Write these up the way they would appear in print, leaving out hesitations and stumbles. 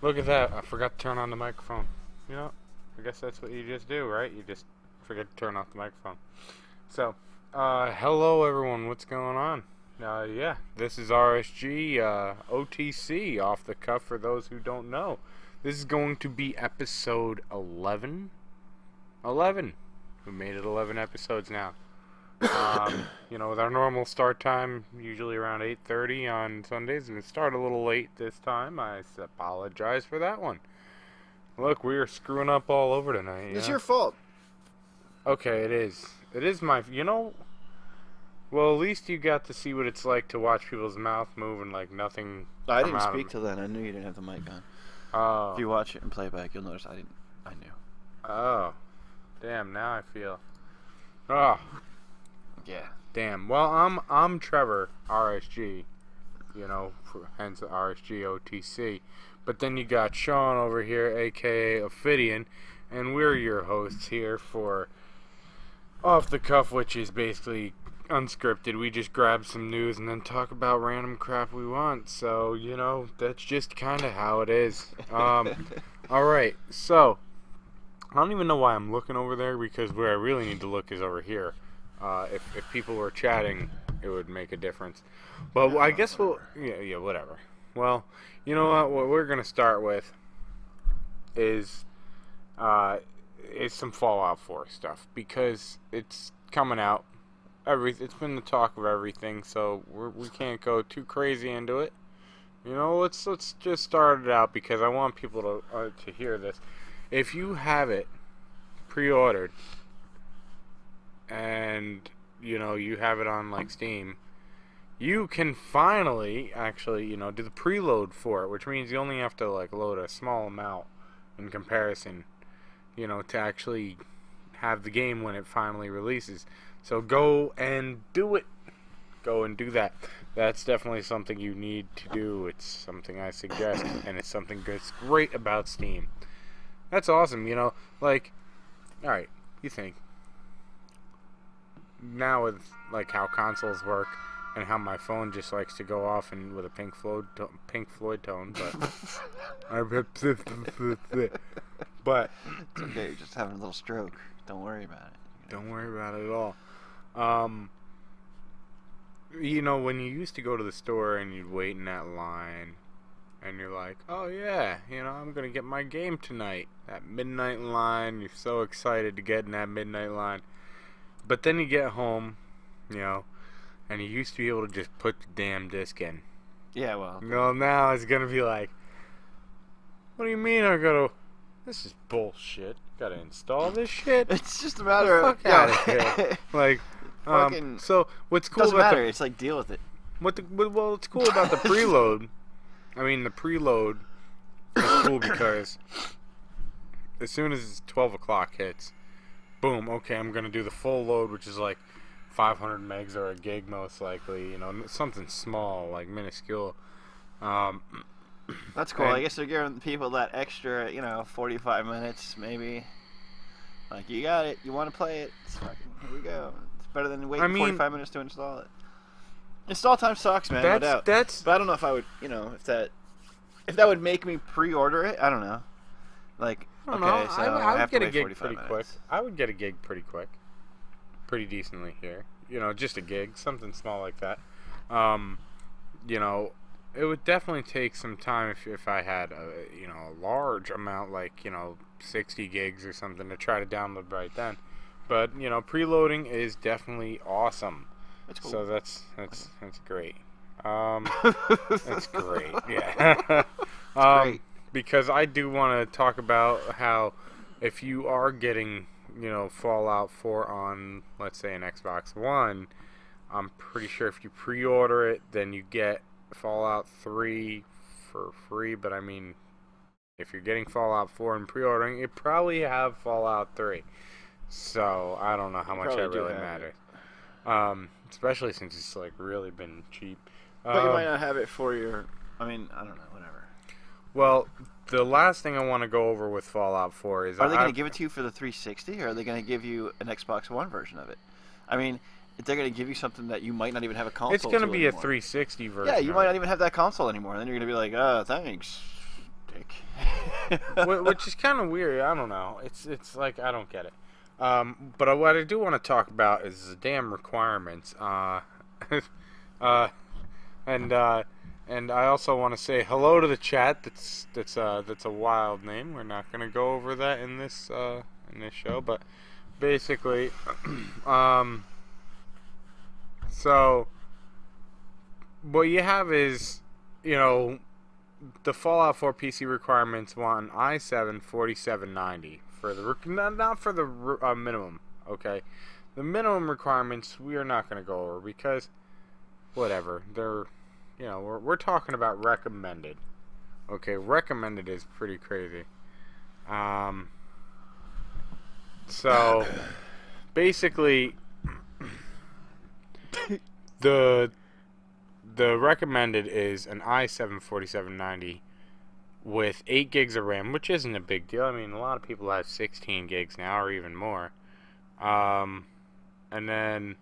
Look at that, I forgot to turn on the microphone. You know, I guess that's what you just do, right? You just forget to turn off the microphone. So, hello everyone, what's going on? Yeah, this is RSG OTC, off the cuff for those who don't know. This is going to be episode 11? 11! We made it 11 episodes now. You know, with our normal start time, usually around 8:30 on Sundays, and it started a little late this time. I apologize for that one. Look, we are screwing up all over tonight. It's your fault. Okay, it is. It is my, you know, well, at least you got to see what it's like to watch people's mouth move and, like, nothing. I didn't speak till then. I knew you didn't have the mic on. Oh. If you watch it and play back, you'll notice I knew. Oh. Damn, now I feel. Oh. Yeah. Damn. Well, I'm Trevor, RSG, you know, hence RSG OTC. But then you got Sean over here, aka Ophidian, and we're your hosts here for Off the Cuff, which is basically unscripted. We just grab some news and then talk about random crap we want. So, you know, that's just kind of how it is. Alright, so, I don't even know why I'm looking over there, because where I really need to look is over here. If people were chatting, it would make a difference. But I guess we'll... Yeah, whatever. Well, you know what we're going to start with is some Fallout 4 stuff. Because it's coming out. It's been the talk of everything, so we can't go too crazy into it. You know, let's just start it out, because I want people to hear this. If you have it pre-ordered, and you know you have it on like Steam, you can finally actually, you know, do the preload for it, which means you only have to like load a small amount in comparison, you know, to actually have the game when it finally releases. So go and do it. Go and do that. That's definitely something you need to do. It's something I suggest, and it's something that's great about Steam. That's awesome, you know, like, alright, you think now with like how consoles work and how my phone just likes to go off and with a Pink Floyd tone, but but it's okay, you're just having a little stroke. Don't worry about it. Don't worry about it at all. You know, when you used to go to the store and you'd wait in that line and you're like, oh yeah, you know, I'm gonna get my game tonight. That midnight line, you're so excited to get in that midnight line. But then you get home, you know, and you used to be able to just put the damn disc in. Yeah, well. No, now it's gonna be like, what do you mean I gotta? This is bullshit. Gotta install this shit. It's just a matter of fuck out of here. Like, so what's cool doesn't about matter. It's like, deal with it. What's cool about the preload? I mean, the preload is cool because as soon as 12 o'clock hits, boom, okay, I'm going to do the full load, which is like 500 megs or a gig most likely, you know, something small, like minuscule. That's cool. I guess they're giving people that extra, you know, 45 minutes maybe. Like, you got it, you want to play it, it's fucking, here we go. It's better than waiting 45 minutes to install it. Install time sucks, man, no doubt. But I don't know if I would, you know, if that would make me pre-order it. I don't know. Like, I don't know. So I would get a gig pretty quick. I would get a gig pretty quick, pretty decently here. You know, just a gig, something small like that. You know, it would definitely take some time if I had a, you know, a large amount, like, you know, 60 gigs or something to try to download right then. But you know, preloading is definitely awesome. That's cool. So that's great. That's great. Yeah. Great. Because I do want to talk about how if you are getting Fallout 4 on, let's say, an Xbox One, I'm pretty sure if you pre-order it, then you get Fallout 3 for free. But I mean, if you're getting Fallout 4 and pre-ordering, you probably have Fallout 3. So I don't know how much that really matters. Especially since it's like really been cheap. But you might not have it for your. I mean, I don't know. Whatever. Well, the last thing I want to go over with Fallout 4 is... Are they going to give it to you for the 360, or are they going to give you an Xbox One version of it? I mean, if they're going to give you something that you might not even have a console It's going to be anymore. a 360 version. Yeah, you might not even have that console anymore. And then you're going to be like, oh, thanks, dick. Which is kind of weird. I don't know. It's like, I don't get it. But what I do want to talk about is the damn requirements. And I also want to say hello to the chat. That's a wild name. We're not gonna go over that in this show, but basically, so what you have is, the Fallout 4 PC requirements want an i7 4790 for the not for the minimum. Okay, the minimum requirements we are not gonna go over because whatever they're. We're talking about recommended. Okay, recommended is pretty crazy. So basically, the recommended is an i7 4790 with 8 gigs of RAM, which isn't a big deal. I mean, a lot of people have 16 gigs now or even more. And then.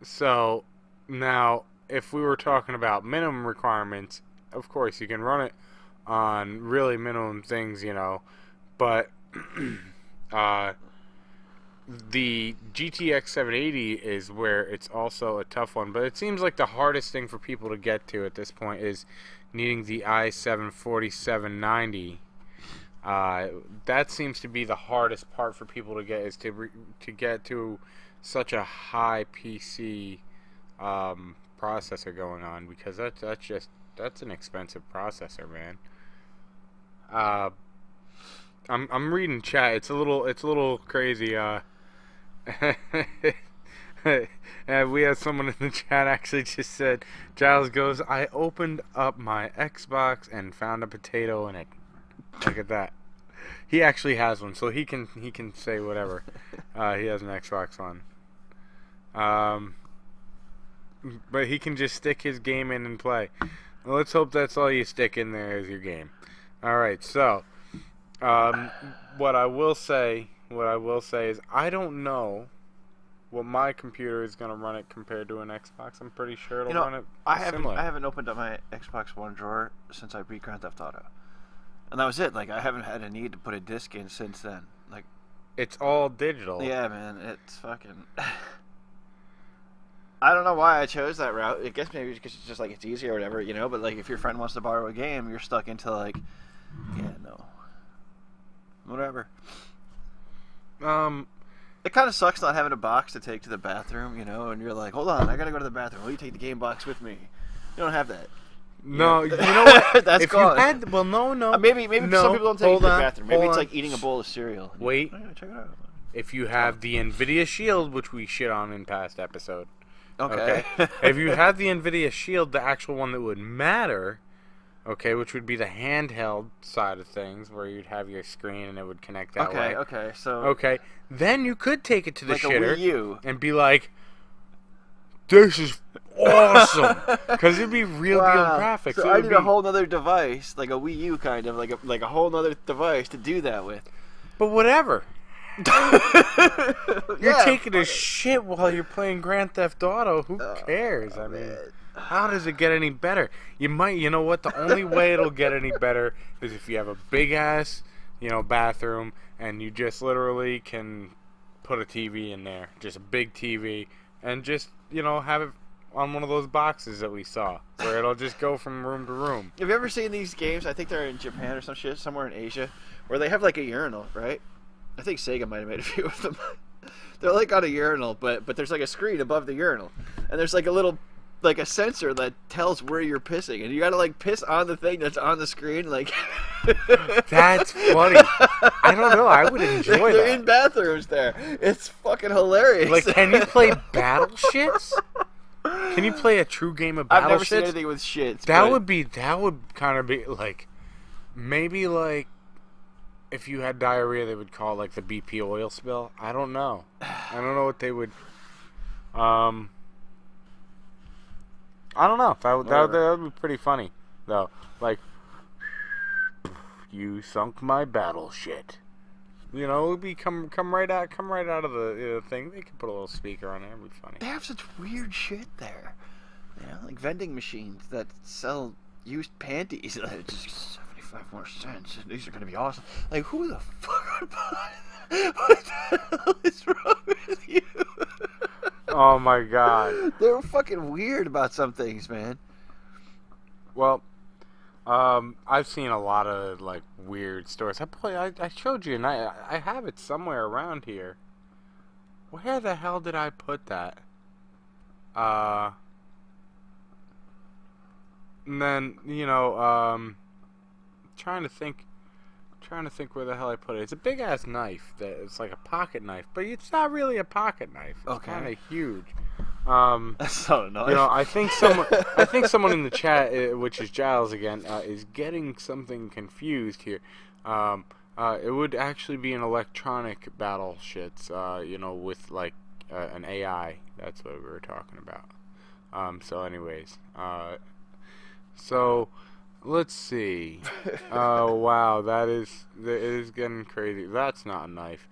So, now, if we were talking about minimum requirements, of course, you can run it on really minimum things, but the GTX 780 is where it's also a tough one, but it seems like the hardest thing for people to get to at this point is needing the i7 4790. That seems to be the hardest part for people to get, is to get to such a high PC processor going on, because that's an expensive processor, man. I'm reading chat. It's a little crazy. And we have someone in the chat actually just said, Giles goes, I opened up my Xbox and found a potato in it. Look at that. He actually has one, so he can say whatever. He has an Xbox One. But he can just stick his game in and play. Well, let's hope that's all you stick in there is your game. Alright, so what I will say is I don't know what my computer is going to run it compared to an Xbox. I'm pretty sure it'll run it similar. I haven't opened up my Xbox One drawer since I beat Grand Theft Auto. And that was it. Like, I haven't had a need to put a disc in since then. Like, it's all digital. Yeah, man. It's fucking... I don't know why I chose that route. I guess maybe because it's just like it's easier or whatever, But like, if your friend wants to borrow a game, you're stuck into like, yeah, no, whatever. It kind of sucks not having a box to take to the bathroom, And you're like, hold on, I gotta go to the bathroom. Will you take the game box with me? You don't have that. No, you know what? That's gone. No. Maybe no, some people don't take it to the bathroom. Maybe it's on. Like eating a bowl of cereal. Wait. Check it out. If you have the NVIDIA Shield, which we shit on in past episode. Okay. If you have the NVIDIA Shield, the actual one that would matter, okay, which would be the handheld side of things, where you'd have your screen and it would connect that way. Okay, so... Okay, then you could take it to the like shitter a Wii U. And be like, this is awesome! Because it'd be real deal graphics. So I need a whole other device, like a Wii U kind of, like a whole other device to do that with. But whatever. You're taking a shit while you're playing Grand Theft Auto. Who cares? I mean, how does it get any better? You know what? The only way it'll get any better is if you have a big ass, bathroom, and you just literally can put a TV in there, just a big TV, and just have it on one of those boxes that we saw, where it'll just go from room to room. Have you ever seen these games? I think they're in Japan or some shit, somewhere in Asia, where they have like a urinal, right? I think Sega might have made a few of them. They're like on a urinal, but there's like a screen above the urinal, and there's like a little like a sensor that tells where you're pissing, and you gotta like piss on the thing that's on the screen. Like, that's funny. I don't know. I would enjoy They're that. in bathrooms there. It's fucking hilarious. Like, can you play battleships? Can you play a true game of battleships? I've never seen anything with shits. That would kind of be like, maybe like, if you had diarrhea, they would call it like the BP oil spill. I don't know. I don't know what they would. I don't know. That would be pretty funny, though. Like, you sunk my battleship. You know, it would be come right out of the thing. They could put a little speaker on it. It'd be funny. They have such weird shit there. You know, like vending machines that sell used panties. Just 75 more cents. These are gonna be awesome. Like, who the fuck would buy that? What the hell is wrong with you? Oh my god. They're fucking weird about some things, man. Well, I've seen a lot of like weird stories. I showed you, and I have it somewhere around here. Where the hell did I put that? And then trying to think where the hell I put it. It's a big ass knife it's like a pocket knife, but it's not really a pocket knife. It's kind of huge. That's not a knife. You know, I think someone in the chat, which is Giles again, is getting something confused here. It would actually be an electronic battleships, with like an AI. That's what we were talking about. So anyways, so let's see. Oh wow, it is getting crazy. That's not a knife.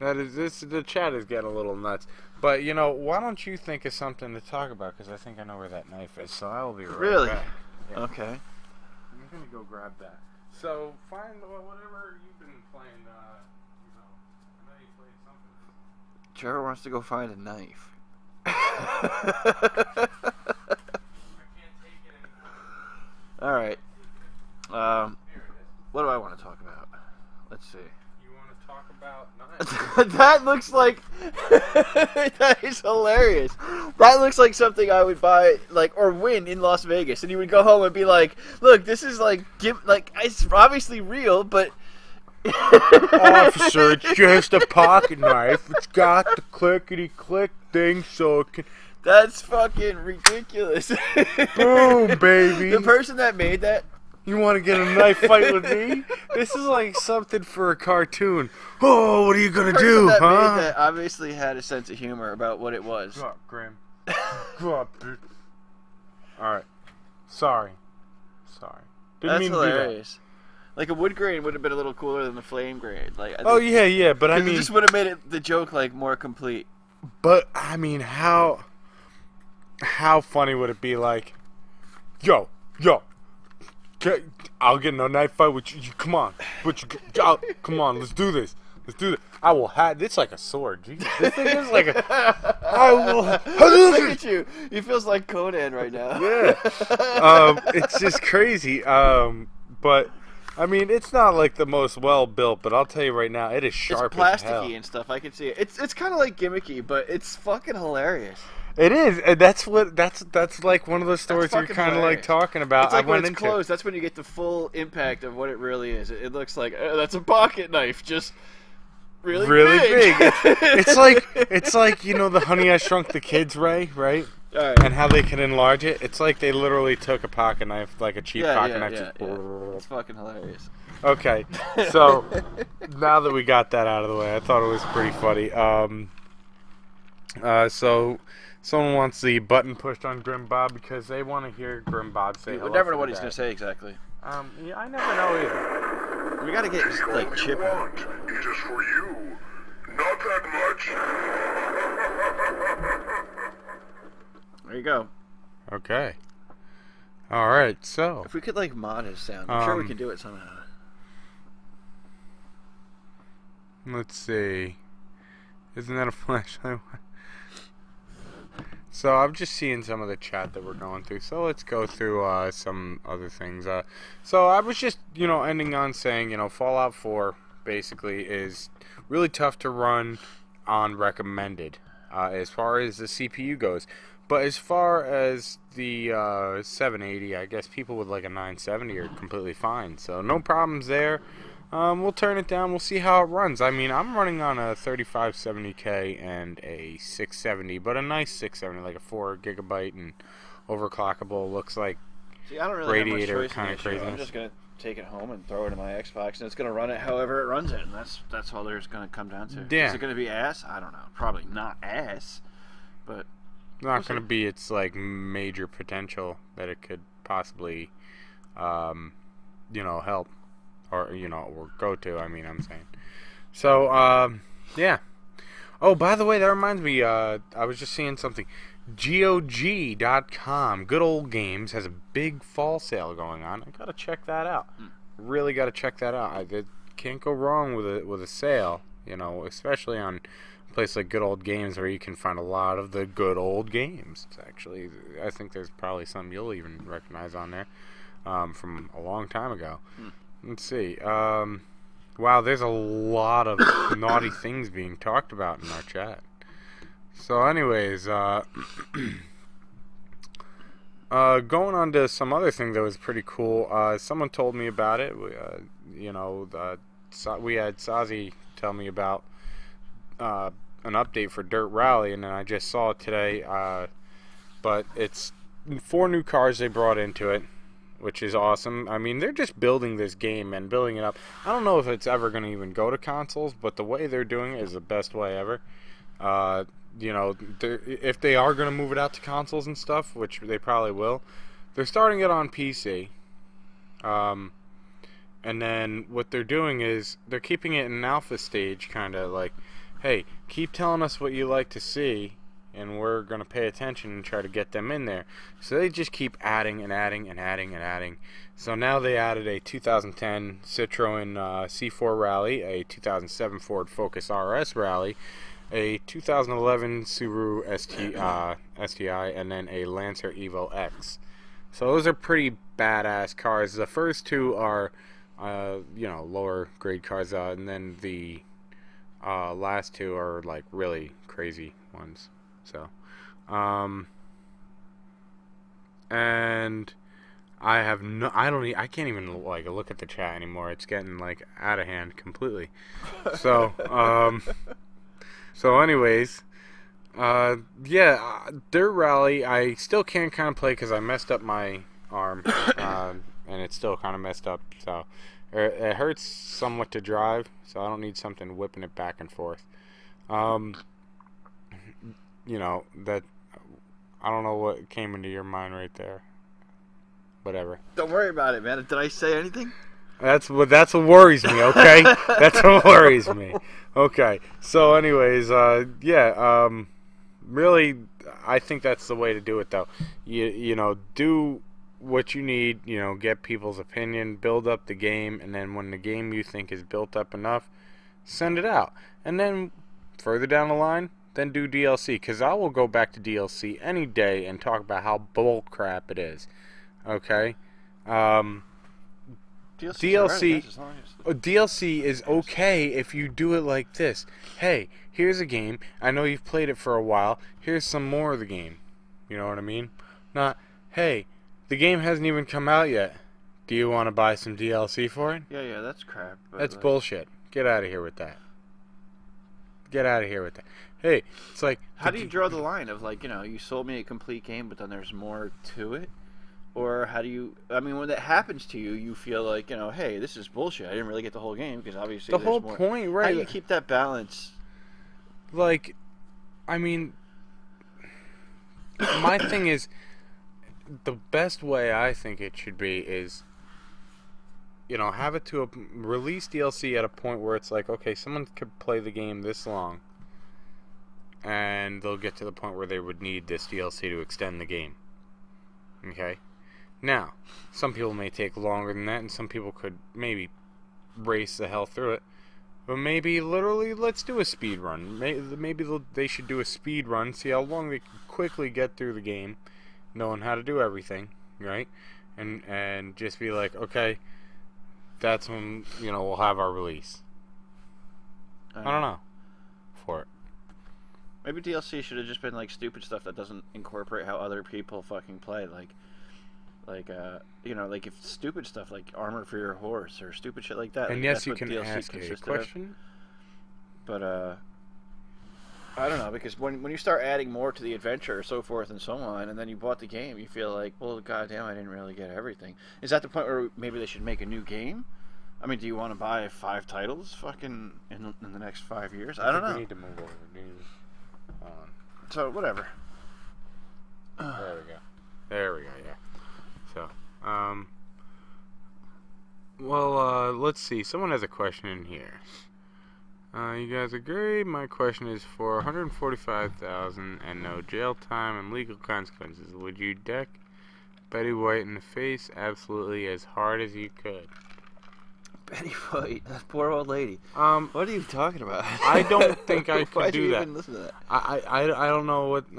The chat is getting a little nuts. But, why don't you think of something to talk about? Because I think I know where that knife is. So I will be right back. Yeah. Okay. I'm going to go grab that. So find whatever you've been playing. I know you played something. Trevor wants to go find a knife. I can't take it anymore. All right. Here it is. What do I want to talk about? Let's see. Talk about knives. That looks like that is hilarious. That looks like something I would buy, like, or win in Las Vegas, and you would go home and be like, "Look, this is like it's obviously real, but." Officer, it's just a pocket knife. It's got the clickety click thing, so it can. That's fucking ridiculous. Boom, baby. The person that made that. You want to get a knife fight with me? This is like something for a cartoon. Oh, what are you gonna do, that huh? Made that obviously had a sense of humor about what it was. Go up, Grim. Go up, dude. All right. Sorry. Didn't That's mean hilarious. To do that. Like a wood grain would have been a little cooler than the flame grain. Like, yeah, but I mean, it just would have made the joke like more complete. But I mean, how funny would it be? Like, yo. I'll get in a knife fight with you. Come on, come on. Let's do this. I will have. It's like a sword. Jesus, this thing is like a. I will. Look at you. He feels like Conan right now. Yeah. It's just crazy. But I mean, it's not like the most well built. But I'll tell you right now, it is sharp as hell. It's plasticky and stuff. I can see it. It's kind of like gimmicky, but it's fucking hilarious. It is, and that's like one of those stories you're kind of like talking about. It's like when it's closed. That's when you get the full impact of what it really is. It looks like that's a pocket knife, just really big. It's like the Honey I Shrunk the Kids right? Right. And how they can enlarge it. It's like they literally took a pocket knife, like a cheap pocket knife. Yeah. It's fucking hilarious. Okay, so now that we got that out of the way, I thought it was pretty funny. So. Someone wants the button pushed on Grim Bob because they want to hear Grim Bob say hello. We never know what he's going to say exactly. Yeah, I never know either. We got to get, like, Chip. It is for you. Not that much. There you go. Okay. Alright, so. If we could, like, mod his sound, I'm sure we could do it somehow. Let's see. Isn't that a flashlight? So I'm just seeing some of the chat that we're going through. So let's go through some other things. So I was just, ending on saying, Fallout 4 basically is really tough to run on recommended as far as the CPU goes. But as far as the 780, I guess people with like a 970 are completely fine. So no problems there. We'll turn it down. We'll see how it runs. I mean, I'm running on a 3570K and a 670, but a nice 670, like a 4 gigabyte and overclockable. Looks like See, I don't really radiator have much choice kind in of this show. craziness. I'm just gonna take it home and throw it in my Xbox, and it's gonna run it however it runs it, and that's all there's gonna come down to. Yeah. Is it gonna be ass? I don't know. Probably not ass, but Not going to be its like major potential that it could possibly, help or or go to. I mean, I'm saying. So yeah. Oh, by the way, that reminds me. I was just seeing something. GOG.com, Good Old Games, has a big fall sale going on. I gotta check that out. Really gotta check that out. I can't go wrong with a sale. Especially on a place like Good Old Games where you can find a lot of the good old games. Actually, I think there's probably some you'll even recognize on there from a long time ago. Let's see. Wow, there's a lot of naughty things being talked about in our chat. So anyways, going on to some other thing that was pretty cool. Someone told me about it. We had Sazi tell me about an update for Dirt Rally, and then I just saw it today. But it's 4 new cars they brought into it, which is awesome. I mean, they're just building this game and building it up. I don't know if it's ever going to even go to consoles, but the way they're doing it is the best way ever. If they are going to move it out to consoles and stuff, which they probably will, they're starting it on PC. And then what they're doing is they're keeping it in an alpha stage, kind of like, hey, keep telling us what you like to see, and we're going to pay attention and try to get them in there. So they just keep adding and adding and adding and adding. So now they added a 2010 Citroen C4 Rally, a 2007 Ford Focus RS Rally, a 2011 Subaru STI, and then a Lancer Evo X. So those are pretty badass cars. The first 2 are, lower grade cars, and then the last 2 are like really crazy ones. So, and I can't even like look at the chat anymore. It's getting like out of hand completely. So, So anyways, Dirt Rally, I still can't kind of play because I messed up my arm, and it's still kind of messed up, so it hurts somewhat to drive, so I don't need something whipping it back and forth. That, I don't know what came into your mind right there. Whatever. don't worry about it, man. Did I say anything? That's what worries me, okay? That's what worries me. Okay. So anyways, really I think that's the way to do it though. You do what you need, get people's opinion, build up the game, and then when the game you think is built up enough, send it out. And then further down the line, then do DLC, cuz I will go back to DLC any day and talk about how bull crap it is. Okay? DLC is okay if you do it like this. Hey, here's a game. I know you've played it for a while. Here's some more of the game. You know what I mean? Not, hey, the game hasn't even come out yet. Do you want to buy some DLC for it? Yeah, that's crap. That's bullshit. Get out of here with that. Get out of here with that. Hey, it's like... How do you draw the line of, like, you sold me a complete game, but then there's more to it? Or how do you... I mean, when that happens to you, you feel like, hey, this is bullshit. I didn't really get the whole game, because obviously the there's whole more. point, right? How do you keep that balance? Like, I mean... my thing is... the best way I think it should be is... have it to release DLC at a point where it's like, okay, someone could play the game this long, and they'll get to the point where they would need this DLC to extend the game. Okay? Now, some people may take longer than that, and some people could maybe race the hell through it. But maybe, literally, let's do a speed run. Maybe they should do a speed run, see how long they can quickly get through the game, knowing how to do everything, right? And just be like, okay, that's when, we'll have our release. I don't know. For it. Maybe DLC should have just been like stupid stuff that doesn't incorporate how other people fucking play, like you know, like if stupid stuff like armor for your horse or stupid shit like that. And like, yes, that's you what can DLC ask a consisted question. Of. But I don't know, because when you start adding more to the adventure, so forth and so on, and then you bought the game, you feel like, well, goddamn, I didn't really get everything. Is that the point where maybe they should make a new game? I mean, do you want to buy 5 titles, fucking, in the next 5 years? I don't know. We need to move over. Hold on. So whatever. There we go. There we go. Yeah. So, well, let's see. Someone has a question in here. You guys agree? My question is for $145,000 and no jail time and legal consequences. Would you deck Betty White in the face absolutely as hard as you could? Betty White, that poor old lady. What are you talking about? I don't think I could do that. Why'd you even listen to that? I don't know what, you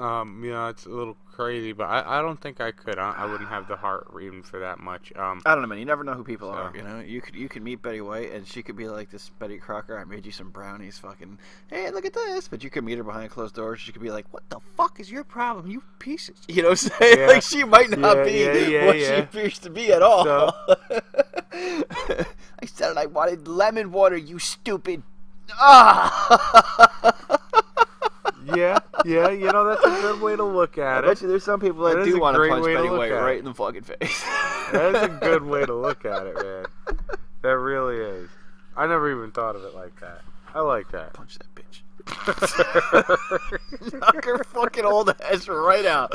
know, it's a little crazy, but I don't think I could. I wouldn't have the heart even for that much. I don't know, man. You never know who people are, you know? You could meet Betty White, and she could be like this Betty Crocker, I made you some brownies, fucking, hey, look at this. But you could meet her behind closed doors. She could be like, what the fuck is your problem, you pieces? You know what I'm saying? Yeah. Like, she might not be what she appears to be at all. So, I said I wanted lemon water, you stupid. Ah! yeah, you know, that's a good way to look at it. I bet you there's some people that do want to punch Betty White right in the fucking face. That is a good way to look at it, man. That really is. I never even thought of it like that. I like that. Punch that bitch. Knock her fucking old ass right out.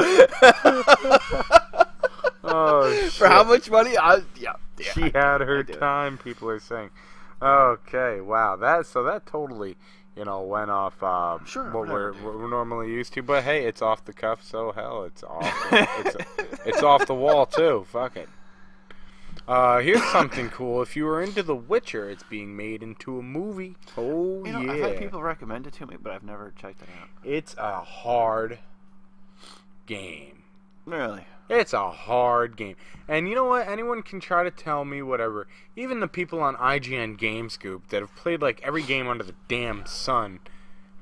Oh, shit. For how much money? Yeah. She had her time, people are saying. Okay, wow. That totally, you know, went off what we're normally used to. But hey, it's off the cuff, so hell, it's off. It's off the wall too. Fuck it. Here's something cool. If you were into The Witcher, it's being made into a movie. Oh, you know, yeah. I've had people recommend it to me, but I've never checked it out. It's a hard game. Really? It's a hard game. And you know what? Anyone can try to tell me whatever. Even the people on IGN GameScoop that have played like every game under the damn sun,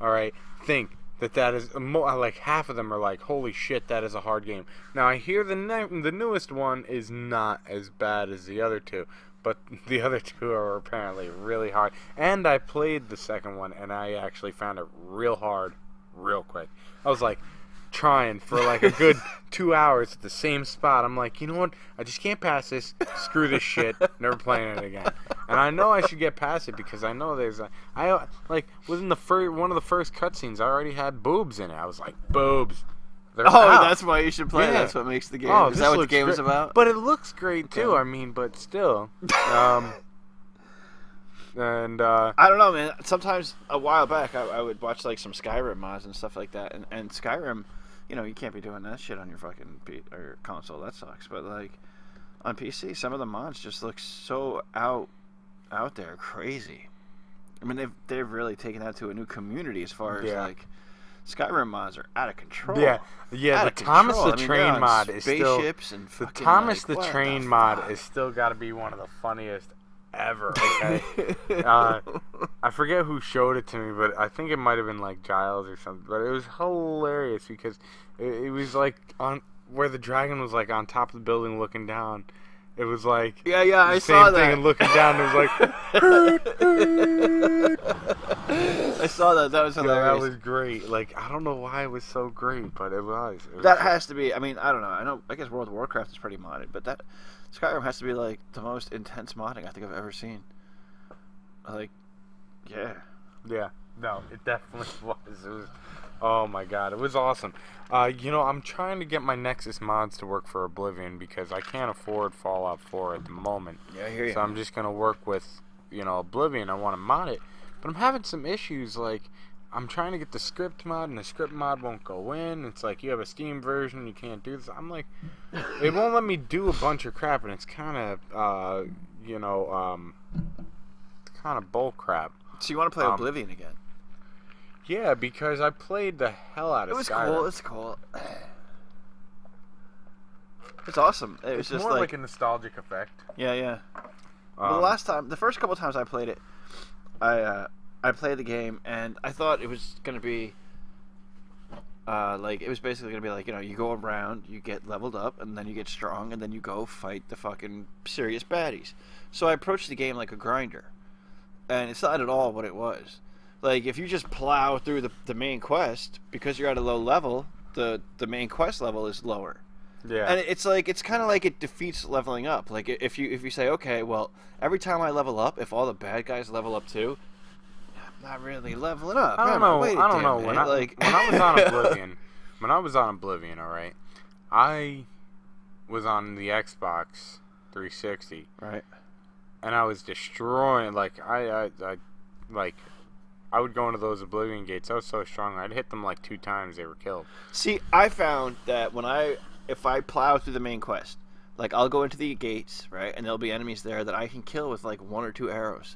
alright, think that is, like half of them are like, holy shit, that is a hard game. Now I hear the newest one is not as bad as the other two, but the other two are apparently really hard. And I played the second one and I actually found it real hard, real quick. I was like trying for like a good 2 hours at the same spot. I'm like, you know what? I just can't pass this. Screw this shit. Never playing it again. And I know I should get past it because I know there's within the one of the first cutscenes, I already had boobs in it. I was like, boobs. That's why you should play. Yeah. That's what makes the game. Oh, is that what the game is about? But it looks great too. I mean, but still. And I don't know, man. Sometimes a while back, I would watch like some Skyrim mods and stuff like that, and Skyrim, you know, you can't be doing that shit on your fucking or console. That sucks. But like on PC, some of the mods just look so out there, crazy. I mean, they've really taken that to a new community as far as like Skyrim mods are out of control. Yeah. The Thomas the Train mod is still and the Thomas the Train mod is still got to be one of the funniest ever. Okay. I forget who showed it to me, but I think it might have been like Giles or something. But it was hilarious because it was like on where the dragon was like on top of the building looking down. It was like I saw that. Same thing, and looking down, it was like. I saw that. That was hilarious. That was great. Like, I don't know why it was so great, but it was. That has to be. I mean, I don't know. I guess World of Warcraft is pretty modded, but that Skyrim has to be like the most intense modding I think I've ever seen. Like, yeah. Yeah. No, it definitely was. It was. Oh my god, it was awesome. You know, I'm trying to get my Nexus mods to work for Oblivion because I can't afford Fallout 4 at the moment. Yeah, I hear you. So I'm just gonna work with, you know, Oblivion. I want to mod it, but I'm having some issues. Like, I'm trying to get the script mod, and the script mod won't go in. It's like you have a Steam version, you can't do this. I'm like, it won't let me do a bunch of crap, and it's kind of, you know, kind of bull crap. So you want to play Oblivion again? Yeah, because I played the hell out of Skyrim. Cool. It's cool. It's awesome. It's just more like a nostalgic effect. Yeah. Well, the first couple times I played it, I played the game and I thought it was gonna be Like, it was basically going to be like, you go around, you get leveled up, and then you get strong, and then you go fight the fucking serious baddies. So I approached the game like a grinder. And it's not at all what it was. Like, if you just plow through the main quest, because you're at a low level, the main quest level is lower. Yeah. And it's kind of like it defeats leveling up. Like, if you say, okay, well, every time I level up, if all the bad guys level up too, I'm not really leveling up. I don't know. When I was on Oblivion, all right, I was on the Xbox 360, right, and I was destroying. Like I would go into those Oblivion gates. I was so strong. I'd hit them like 2 times. They were killed. See, I found that if I plow through the main quest, like, I'll go into the gates, right, and there'll be enemies there that I can kill with like 1 or 2 arrows.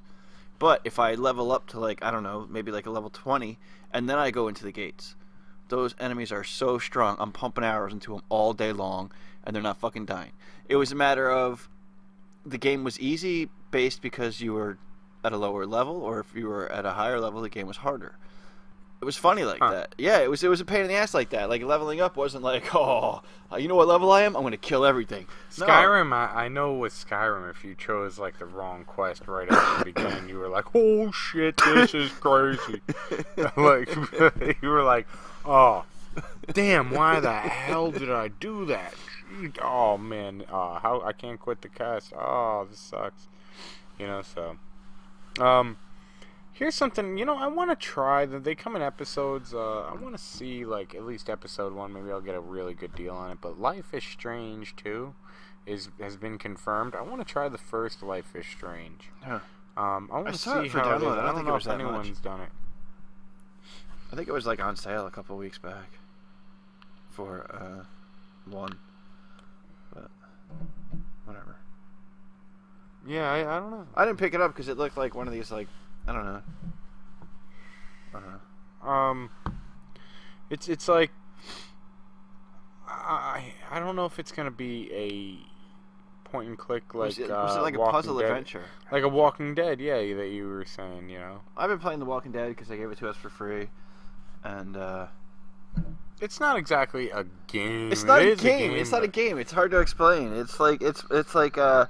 But if I level up to, like, I don't know, maybe like a level 20, and then I go into the gates, those enemies are so strong, I'm pumping arrows into them all day long, and they're not fucking dying. It was a matter of the game was easy based because you were at a lower level, or if you were at a higher level, the game was harder. It was funny like that. Yeah, it was a pain in the ass like that. Like, leveling up wasn't like, oh, you know what level I am? I'm going to kill everything. Skyrim, no. I know with Skyrim, if you chose, like, the wrong quest right at the beginning, you were like, oh, shit, this is crazy. Like, you were like, oh, damn, why the hell did I do that? Oh, man, how I can't quit the quest. Oh, this sucks. So... here's something, I want to try. They come in episodes. I want to see, like, at least episode 1. Maybe I'll get a really good deal on it. But Life is Strange 2 has been confirmed. I want to try the first Life is Strange. Huh. I want to see how it is. I don't know if anyone's done it. I think it was, like, on sale a couple weeks back for 1. But whatever. Yeah, I don't know. I didn't pick it up because it looked like one of these, like, I don't know. It's like I don't know if it's gonna be a point and click like was it like a puzzle adventure, like a Walking Dead? Yeah, that you were saying. I've been playing The Walking Dead because they gave it to us for free, and it's not exactly a game. It's not a game. It's not a game. It's hard to explain. It's like kind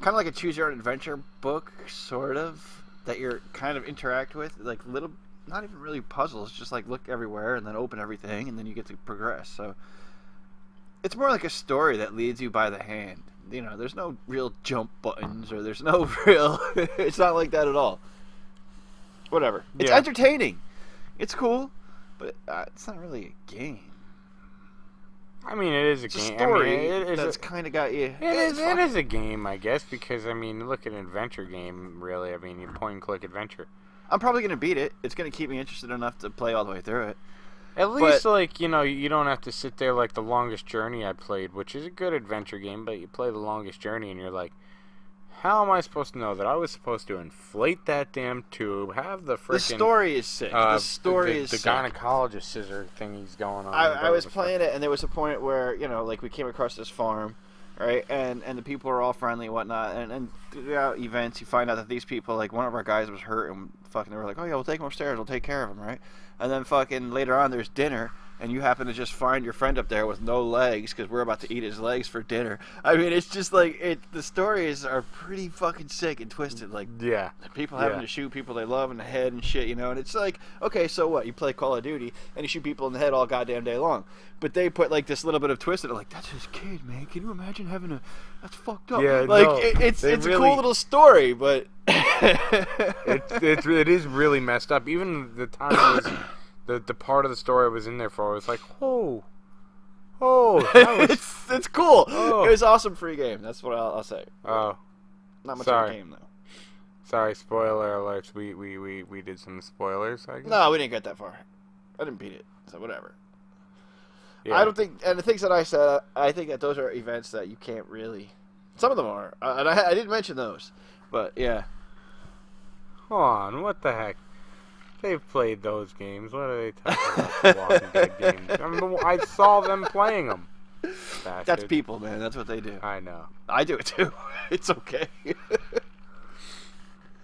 of like a choose your own adventure book, sort of. That you're kind of interact with, like little, not even really puzzles, just like look everywhere and then open everything and then you get to progress. So it's more like a story that leads you by the hand. There's no real jump buttons or there's no real, it's not like that at all. Whatever. It's entertaining. It's cool, but it's not really a game. I mean, it is a game. Story that's kind of got you. It is a game, I guess, because, I mean, look at an adventure game, really. I mean, you point and click adventure. I'm probably going to beat it. It's going to keep me interested enough to play all the way through it. At least, like, you don't have to sit there like The Longest Journey I played, which is a good adventure game, but you play The Longest Journey and you're like, how am I supposed to know that I was supposed to inflate that damn tube, have the freaking... The story is sick. The story is sick. The gynecologist scissor thingy's going on. I was playing it, and there was a point where, like, we came across this farm, right? And the people were all friendly and whatnot. And throughout events, you find out that these people, like, one of our guys was hurt, and fucking they were like, oh, yeah, we'll take him upstairs. We'll take care of him, right? And then fucking later on, there's dinner, and you happen to just find your friend up there with no legs because we're about to eat his legs for dinner. I mean, it's just like the stories are pretty fucking sick and twisted. Like, yeah, people having to shoot people they love in the head and shit, And it's like, okay, so what? You play Call of Duty and you shoot people in the head all goddamn day long, but they put like this little bit of twist in it. Like, that's his kid, man. Can you imagine having that's fucked up? Yeah, like no, it's really, a cool little story, but it is really messed up. Even the time it was. The part of the story I was in there for, I was like, that was... it's cool. Oh. It was awesome free game. That's what I'll say. Oh. Not much of a game, though. Sorry, spoiler alerts. We did some spoilers, I guess. No, we didn't get that far. I didn't beat it, so whatever. Yeah. I don't think... And the things that I said, I think that those are events that you can't really... Some of them are. And I didn't mention those. But, yeah. Hold on, what the heck? They've played those games. What are they talking about? The Walking Dead games. I saw them playing them. Bastards. That's people, man. That's what they do. I know. I do it too. It's okay.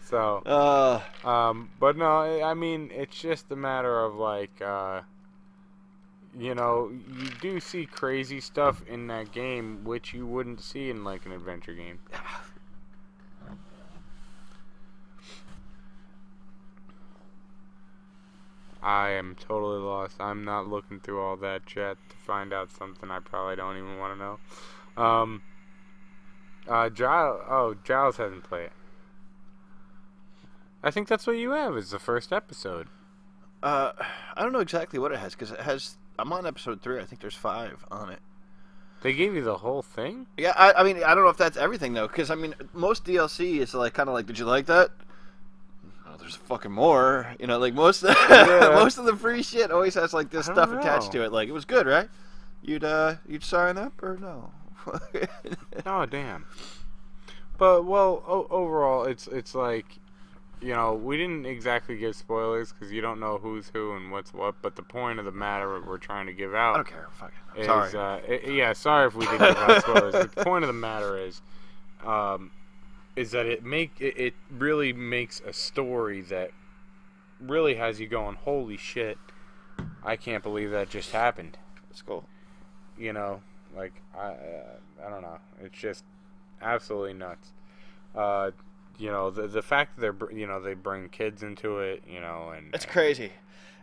So, but no, I mean, it's just a matter of like, you know, you do see crazy stuff in that game, which you wouldn't see in, like, an adventure game. I am totally lost. I'm not looking through all that chat to find out something I probably don't even want to know. Giles hasn't played it. I think that's what you have, is the first episode. I don't know exactly what it has, because it has... I'm on episode 3. I think there's 5 on it. They gave you the whole thing? Yeah, I mean, I don't know if that's everything, though, because, I mean, most DLC is, like, kind of like, did you like that? Oh, there's fucking more. You know, like, most of the free shit always has, like, this stuff attached to it. Like, it was good, right? You'd sign up, or no? Oh, damn. But, well, overall, it's like... You know, we didn't exactly give spoilers because you don't know who's who and what's what. But the point of the matter we're trying to give out, I don't care. Fuck it. Sorry. Sorry if we didn't give out spoilers. But the point of the matter is that it really makes a story that really has you going, holy shit, I can't believe that just happened. It's cool. You know, like I don't know. It's just absolutely nuts. You know, the fact that they bring kids into it, you know, and it's crazy.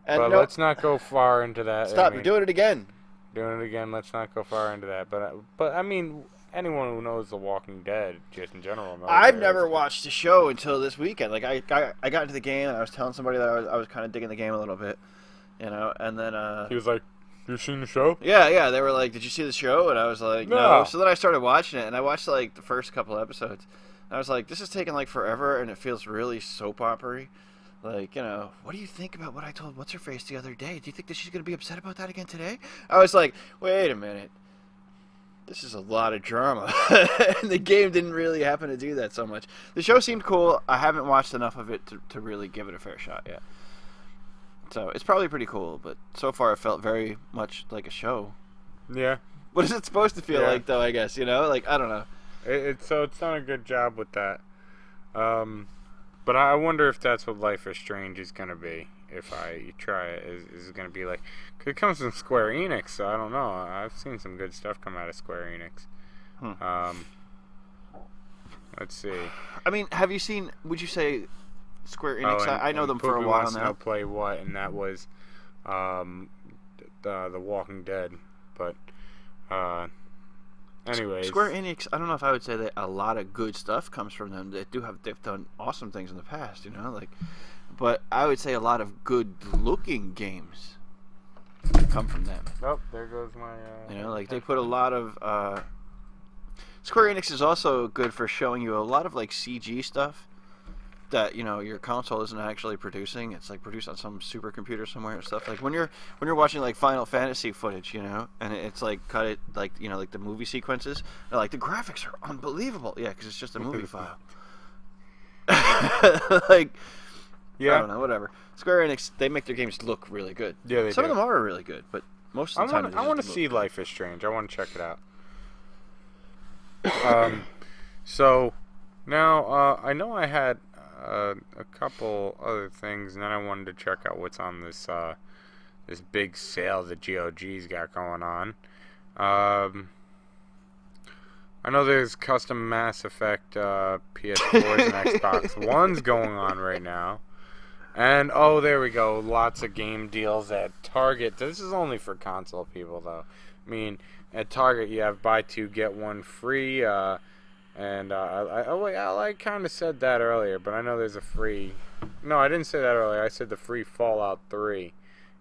And but let's not go far into that. Stop! You're doing it again. Doing it again. Let's not go far into that. But I mean, anyone who knows The Walking Dead, just in general, knows. I've never watched the show until this weekend. Like I got into the game and I was telling somebody that I was kind of digging the game a little bit, you know, and then he was like, "You seen the show?" Yeah. They were like, "Did you see the show?" And I was like, "No." So then I started watching it, and I watched like the first couple episodes. I was like, this is taking like forever, and it feels really soap opera-y. Like, you know, what do you think about what I told What's-Her-Face the other day? Do you think that she's going to be upset about that again today? I was like, wait a minute. This is a lot of drama. And the game didn't really happen to do that so much. The show seemed cool. I haven't watched enough of it to really give it a fair shot yet. So, it's probably pretty cool, but so far it felt very much like a show. Yeah. What is it supposed to feel like, though, I guess, you know? Like, I don't know. It's done a good job with that. But I wonder if that's what Life is Strange is going to be. If I try it, is it going to be like... Cause it comes from Square Enix, so I don't know. I've seen some good stuff come out of Square Enix. Let's see. I mean, have you seen... Would you say Square Enix? I know them for a while now. Play what? And that was The Walking Dead. But... anyways, Square Enix, I don't know if I would say that a lot of good stuff comes from them. They've done awesome things in the past, you know, like, but I would say a lot of good-looking games come from them. Oh, there goes my. You know, like they put a lot of. Square Enix is also good for showing you a lot of like CG stuff that, you know, your console isn't actually producing. It's like produced on some supercomputer somewhere and stuff. Like when you're watching like Final Fantasy footage, you know, and it's like cut it like, you know, like the movie sequences. They're like, the graphics are unbelievable. Yeah, because it's just a movie file. Like, yeah, I don't know, whatever. Square Enix, they make their games look really good. Yeah, they Some do. of them are really good, but most of the time I want to see Life is Strange. I want to check it out. So now I know I had a couple other things, and then I wanted to check out what's on this this big sale that GOG's got going on. I know there's custom Mass Effect PS4s and Xbox Ones going on right now. And, oh, there we go. Lots of game deals at Target. This is only for console people, though. I mean, at Target, you have buy two, get one free. I kind of said that earlier, but I know there's a free... No, I didn't say that earlier. I said the free Fallout 3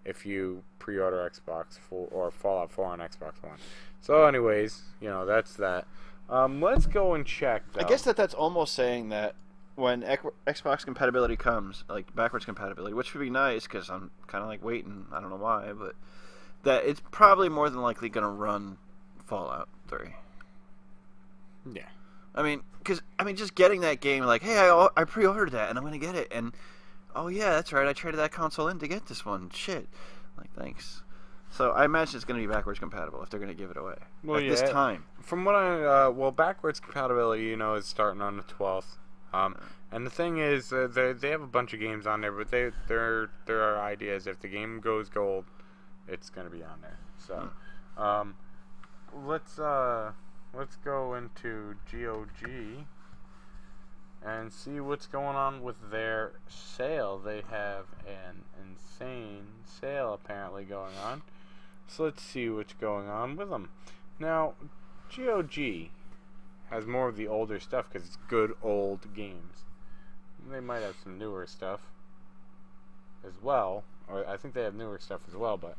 if you pre-order Xbox 4 or Fallout 4 on Xbox One. So, anyways, you know, that's that. Let's go and check, though. I guess that's almost saying that when Xbox compatibility comes, like backwards compatibility, which would be nice because I'm kind of like waiting, I don't know why, but that it's probably more than likely going to run Fallout 3. Yeah. I mean, just getting that game, like, hey, I pre-ordered that and I'm going to get it, and oh yeah, that's right, I traded that console in to get this one. Shit. Like, thanks. So I imagine it's going to be backwards compatible if they're going to give it away at this time. From what backwards compatibility, you know, is starting on the 12th. And the thing is, they have a bunch of games on there, but their idea is if the game goes gold, it's going to be on there. So, let's go into GOG and see what's going on with their sale. They have an insane sale apparently going on. So let's see what's going on with them. Now, GOG has more of the older stuff because it's good old games. They might have some newer stuff as well, or I think they have newer stuff as well. But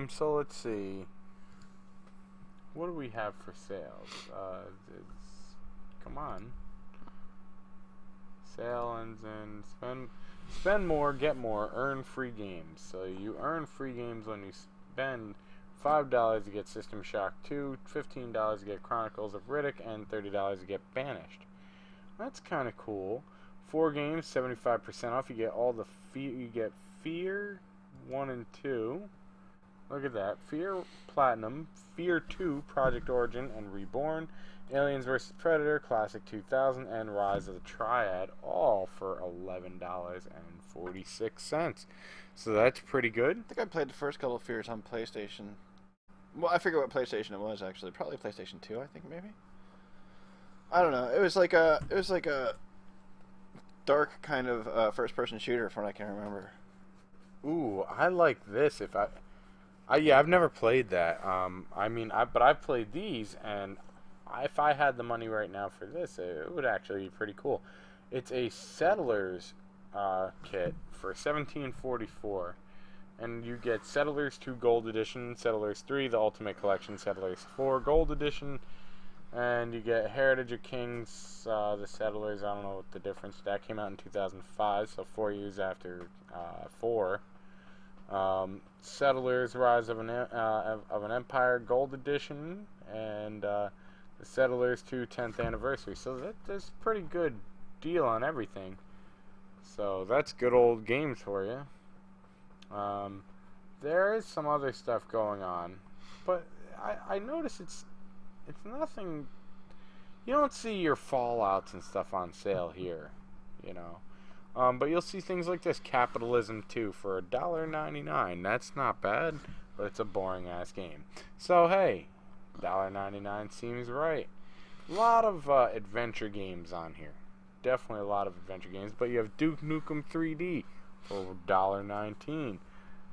so let's see. What do we have for sales? Come on. Sale ends in spend more, get more, earn free games. So you earn free games when you spend $5 to get System Shock 2, $15 to get Chronicles of Riddick, and $30 to get Banished. That's kind of cool. 4 games, 75% off. You get all the you get Fear 1 and 2. Look at that. Fear Platinum, Fear 2, Project Origin and Reborn, Aliens vs. Predator, Classic 2000, and Rise of the Triad, all for $11.46. So that's pretty good. I think I played the first couple of Fears on PlayStation. Well, I forget what PlayStation it was actually. Probably PlayStation 2, I think maybe. I don't know. It was like a dark kind of first-person shooter, from what I can remember. Ooh, I like this. Yeah, I've never played that. But I've played these, and if I had the money right now for this, it would actually be pretty cool. It's a Settlers kit for $17.44, and you get Settlers 2 Gold Edition, Settlers 3 the Ultimate Collection, Settlers 4 Gold Edition, and you get Heritage of Kings, the Settlers. I don't know what the difference. That came out in 2005, so 4 years after 4. Settlers Rise of an Empire Gold Edition, and the Settlers 2 10th Anniversary. So that's a pretty good deal on everything. So that's good old games for you. There is some other stuff going on, but I notice it's nothing. You don't see your Fallouts and stuff on sale here, you know. But you'll see things like this, Capitalism 2 for $1.99. That's not bad, but it's a boring-ass game. So, hey, $1.99 seems right. A lot of adventure games on here. Definitely a lot of adventure games. But you have Duke Nukem 3D for $1.19.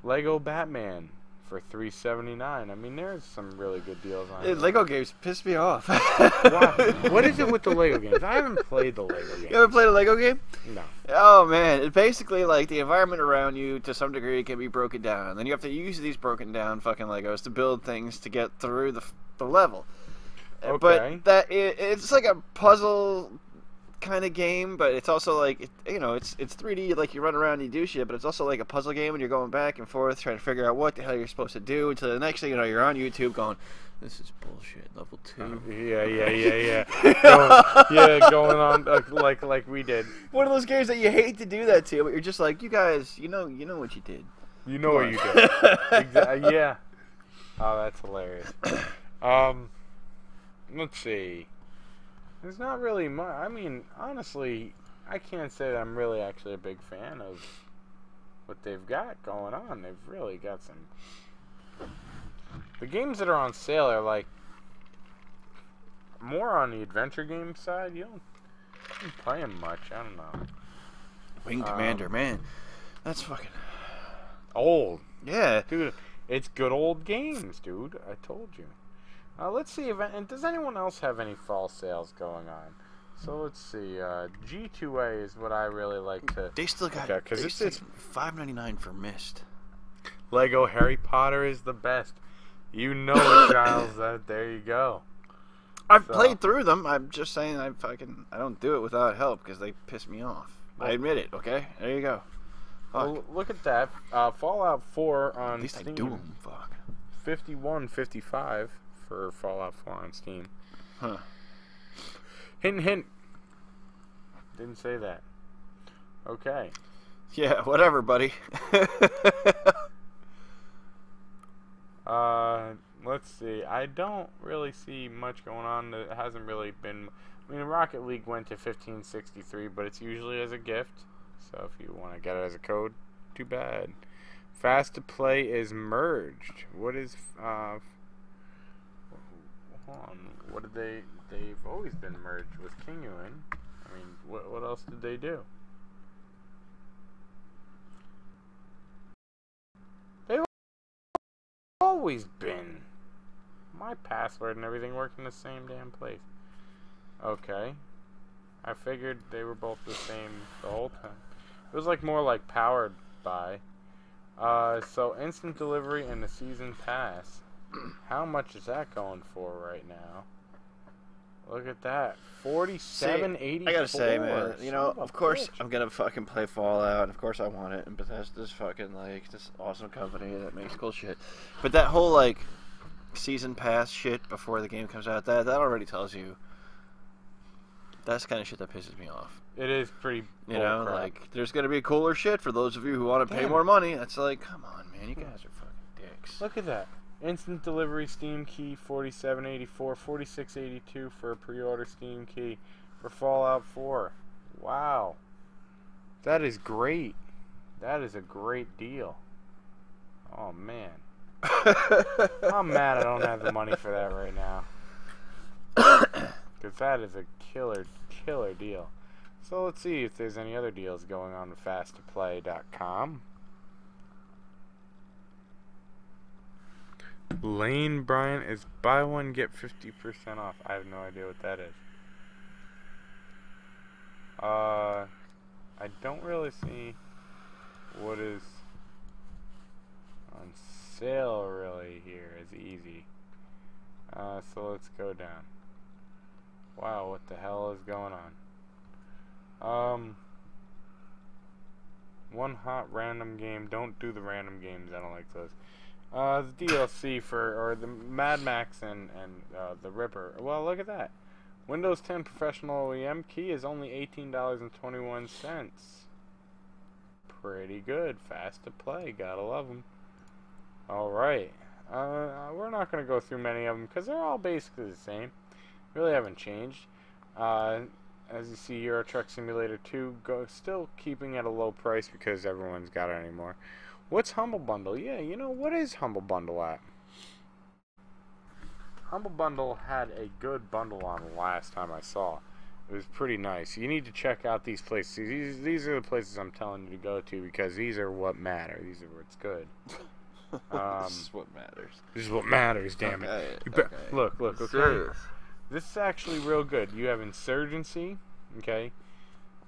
Lego Batman for $3.79. I mean, there's some really good deals on here. Lego games piss me off. Wow. What is it with the Lego games? I haven't played the Lego games. You ever played a Lego game? No. Oh, man. It's basically like the environment around you, to some degree, can be broken down. And then you have to use these broken down fucking Legos to build things to get through the level. Okay. But it's like a puzzle kind of game, but it's also like, it's 3D, like you run around and you do shit, but it's also like a puzzle game and you're going back and forth trying to figure out what the hell you're supposed to do until the next thing you know, you're on YouTube going, this is bullshit, level 2. Yeah. Going on like we did. One of those games that you hate to do that to, but you're just like, you guys, you know what you did. You know what you did. Yeah. Oh, that's hilarious. Let's see. There's not really much. I mean, honestly, I can't say that I'm really actually a big fan of what they've got going on. They've really got some. The games that are on sale are like more on the adventure game side. You don't play them much. I don't know. Wing Commander, man, that's fucking old. Yeah, dude, it's good old games, dude. I told you. Let's see and does anyone else have any fall sales going on? So let's see. G2A is what I really like to. They still got because it's $5.99 for Myst. Lego Harry Potter is the best. You know it, Giles. There you go. I've played through them. I'm just saying I don't do it without help because they piss me off. Well, I admit it. Okay, there you go. Well, look at that. Fallout 4 on At least Steam. I do them. Fuck. $51.55 for Fallout 4 on Steam. Huh. Hint, hint. Didn't say that. Okay. Yeah, whatever, buddy. Let's see. I don't really see much going on. There hasn't really been. I mean, Rocket League went to $15.63, but it's usually as a gift. So if you want to get it as a code, too bad. Fast to play is merged. What is hold on. What did they've always been merged with Kinguin. I mean, what else did they do? They've always been. My password and everything work in the same damn place. Okay. I figured they were both the same the whole time. It was like more like powered by. So instant delivery and the season pass. How much is that going for right now? Look at that. $47.84. I gotta say, man, you know, of course I'm gonna fucking play Fallout. Of course I want it, and Bethesda's fucking like this awesome company that makes cool shit. But that whole like season pass shit before the game comes out, that already tells you that's the kind of shit that pisses me off. It is pretty You know, crap. like there's gonna be cooler shit for those of you who want to pay more money. That's like, come on, man, you guys are fucking dicks. Look at that. Instant delivery Steam key $47.84, $46.82 for a pre-order Steam key for Fallout 4. Wow. That is great. That is a great deal. Oh man. I'm mad I don't have the money for that right now. Because that is a killer deal. So let's see if there's any other deals going on with fasttoplay.com. Lane Bryant is buy one get 50% off. I have no idea what that is. I don't really see what is on sale really here is easy. So let's go down. Wow, what the hell is going on? One hot random game. Don't do the random games. I don't like those. The DLC or the Mad Max and the Ripper. Well, look at that. Windows 10 Professional OEM key is only $18.21. Pretty good. Fast to play. Gotta love them. Alright. We're not going to go through many of them because they're all basically the same. Really haven't changed. As you see, Euro Truck Simulator 2 still keeping at a low price because everyone's got it anymore. What's Humble Bundle? Yeah, you know, what is Humble Bundle at? Humble Bundle had a good bundle on the last time I saw. It was pretty nice. You need to check out these places. These are the places I'm telling you to go to because these are what matter. These are what's good. This is what matters. This is what matters, damn it. Okay. Look, okay. Serious. This is actually real good. You have Insurgency, okay?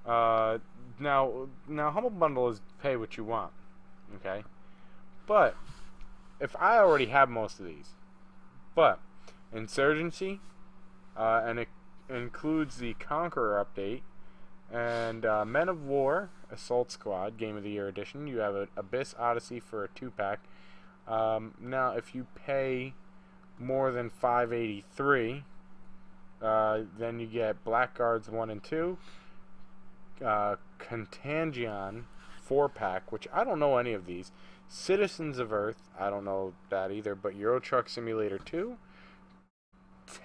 Now Humble Bundle is pay what you want, okay? But if I already have most of these, but Insurgency, and it includes the Conqueror update, and Men of War, Assault Squad, Game of the Year edition. You have an Abyss Odyssey for a 2-pack. Now, if you pay more than $5.83, then you get Blackguards 1 and 2, Contagion 4-pack, which I don't know any of these. Citizens of Earth, I don't know that either, but Euro Truck Simulator 2,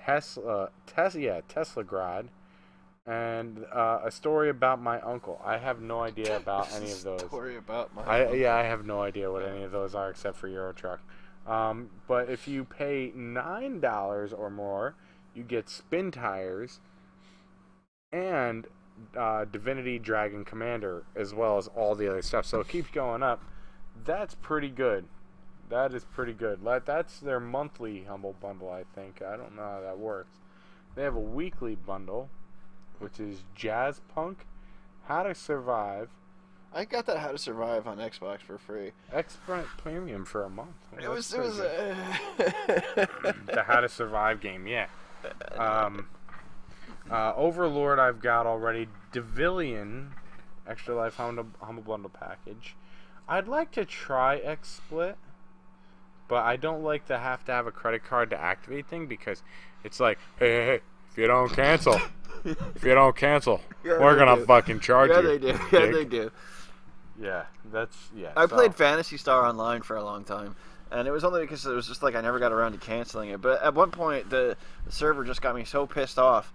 Teslagrad, and A Story About My Uncle. I have no idea about any of those. Story about my uncle. Yeah, I have no idea what any of those are except for Euro Truck. But if you pay $9 or more, you get Spin Tires and Divinity Dragon Commander, as well as all the other stuff. So it keeps going up. That's pretty good. That is pretty good. That's their monthly Humble Bundle, I think. I don't know how that works. They have a weekly bundle, which is Jazz Punk, How to Survive. I got that How to Survive on Xbox for free. Expert Premium for a month. It was the How to Survive game, yeah. Overlord I've got already. Devillion Extra Life Humble Bundle package. I'd like to try XSplit, but I don't like to have a credit card to activate thing because it's like, hey, if you don't cancel, we're gonna fucking charge you. Yeah, they do. Yeah, they do. Yeah, I played Phantasy Star Online for a long time, and it was only because it was just like I never got around to canceling it. But at one point, the server just got me so pissed off.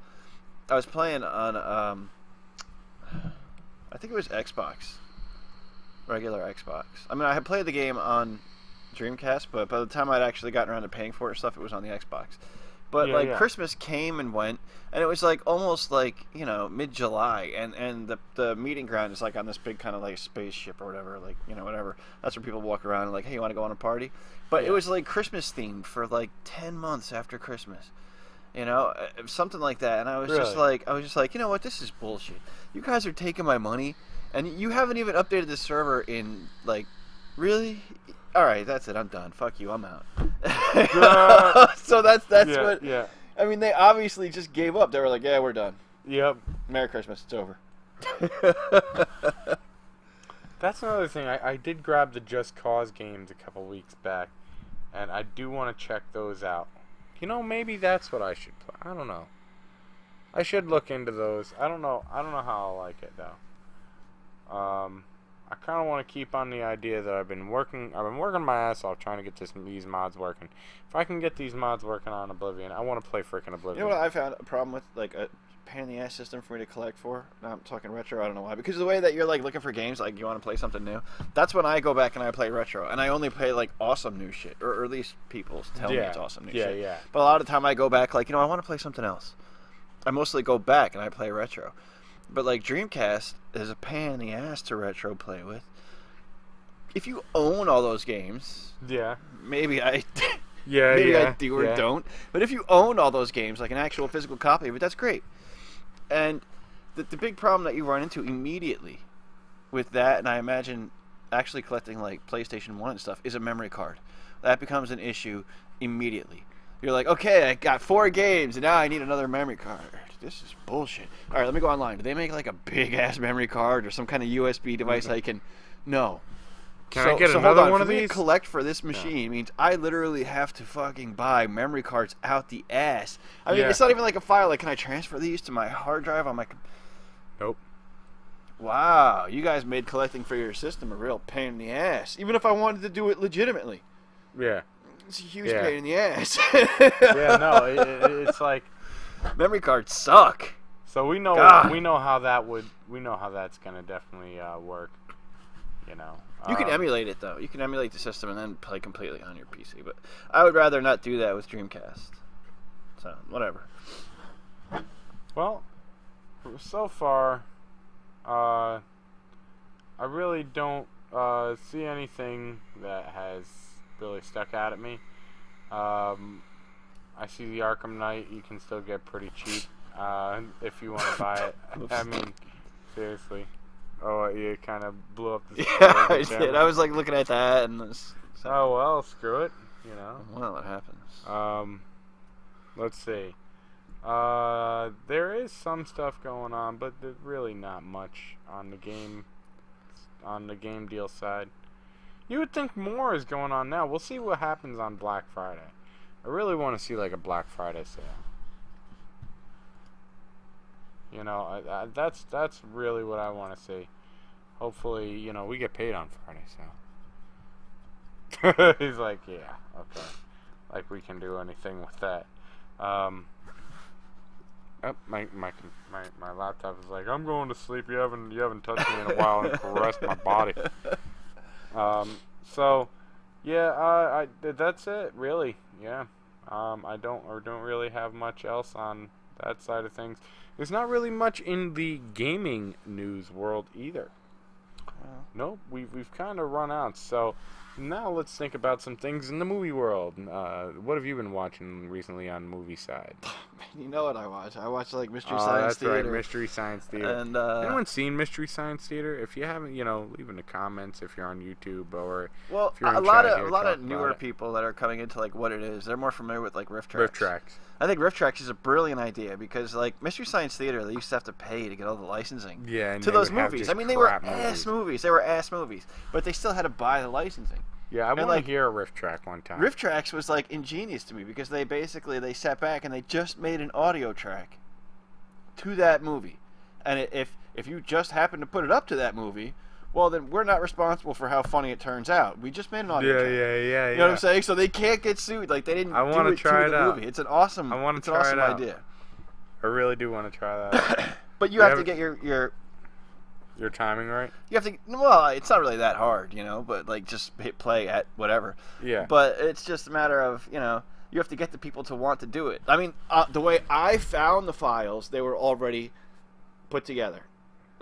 I was playing on, I think it was Xbox. regular Xbox. I mean, I had played the game on Dreamcast, but by the time I'd actually gotten around to paying for it and stuff, it was on the Xbox. But Christmas came and went, and it was like almost like, you know, mid-July, and the meeting ground is like on this big kind of like spaceship or whatever, like, you know, whatever. That's where people walk around and like, hey, you want to go on a party? But it was like Christmas themed for like 10 months after Christmas, you know, something like that. And I was just like, you know what, this is bullshit. You guys are taking my money, and you haven't even updated the server in like, really? All right, that's it. I'm done. Fuck you. I'm out. So that's what. Yeah. I mean, they obviously just gave up. They were like, yeah, we're done. Yep. Merry Christmas. It's over. That's another thing. I did grab the Just Cause games a couple weeks back, and I do want to check those out. You know, maybe that's what I should play. I don't know. I should look into those. I don't know how I'll like it though. I kind of want to keep on the idea that I've been working my ass off trying to get these mods working. If I can get these mods working on Oblivion, I want to play frickin' Oblivion. You know what I found a problem with? Like a pain in the ass system for me to collect for. Now I'm talking retro. I don't know why. Because of the way that you're like looking for games, like you want to play something new. That's when I go back and I play retro, and I only play like awesome new shit, or at least people tell me it's awesome new shit. Yeah. But a lot of the time I go back like, you know, I want to play something else. I mostly go back and I play retro. But like Dreamcast is a pain in the ass to retro play with. If you own all those games, maybe I do or don't. But if you own all those games, like an actual physical copy of it, that's great. And the big problem that you run into immediately with that, and I imagine actually collecting like PlayStation 1 and stuff, is a memory card. That becomes an issue immediately. You're like, okay, I got 4 games, and now I need another memory card. This is bullshit. All right, let me go online. Do they make like a big-ass memory card or some kind of USB device I can... No. Can I get another one of these? For me to collect for this machine means I literally have to fucking buy memory cards out the ass. I mean, it's not even like a file. Like, can I transfer these to my hard drive on my... Nope. Wow, you guys made collecting for your system a real pain in the ass. Even if I wanted to do it legitimately. Yeah. It's a huge pain in the ass. It's like... Memory cards suck. So we know how that's gonna definitely work. You know, you can emulate it though. You can emulate the system and then play completely on your PC. But I would rather not do that with Dreamcast. So whatever. Well, so far, I really don't see anything that has really stuck out at me. I see the Arkham Knight. You can still get pretty cheap if you want to buy it. I mean, seriously. Oh, you kind of blew up the I did. I was like looking at that and oh well, screw it. You know. Well, it happens. Let's see. There is some stuff going on, but there's really not much on the game deal side. You would think more is going on now. We'll see what happens on Black Friday. I really want to see like a Black Friday sale. You know, that's really what I want to see. Hopefully, you know, we get paid on Friday, so. He's like, yeah, okay. Like we can do anything with that. My laptop is like, I'm going to sleep. You haven't touched me in a while and caressed my body. So, yeah, that's it, really. Yeah. I don't really have much else on that side of things. There's not really much in the gaming news world either. Nope, we've kind of run out. So now let's think about some things in the movie world. What have you been watching recently on movie side? You know what I watch? I watch like Mystery Science Theater. That's right, Mystery Science Theater. And anyone seen Mystery Science Theater? If you haven't, you know, leave in the comments if you're on YouTube or if you're in a lot of newer people that are coming into like what it is. They're more familiar with like Riff Tracks. I think Riff Tracks is a brilliant idea because like Mystery Science Theater, they used to have to pay to get all the licensing to those movies. I mean, they were ass movies. They were ass movies, but they still had to buy the licensing. Yeah, I want to hear a Riff Track one time. Riff Tracks was like ingenious to me because they sat back and they just made an audio track to that movie, and if you just happen to put it up to that movie, well then we're not responsible for how funny it turns out. We just made an audio track. Yeah. You know what I'm saying? So they can't get sued. Like they didn't do it to the movie. It's an awesome. idea. I really do want to try that. But you have to get your your timing right. You have to. Well, it's not really that hard, you know. But like, just hit play at whatever. Yeah. But it's just a matter of, you know, you have to get the people to want to do it. I mean, the way I found the files, they were already put together.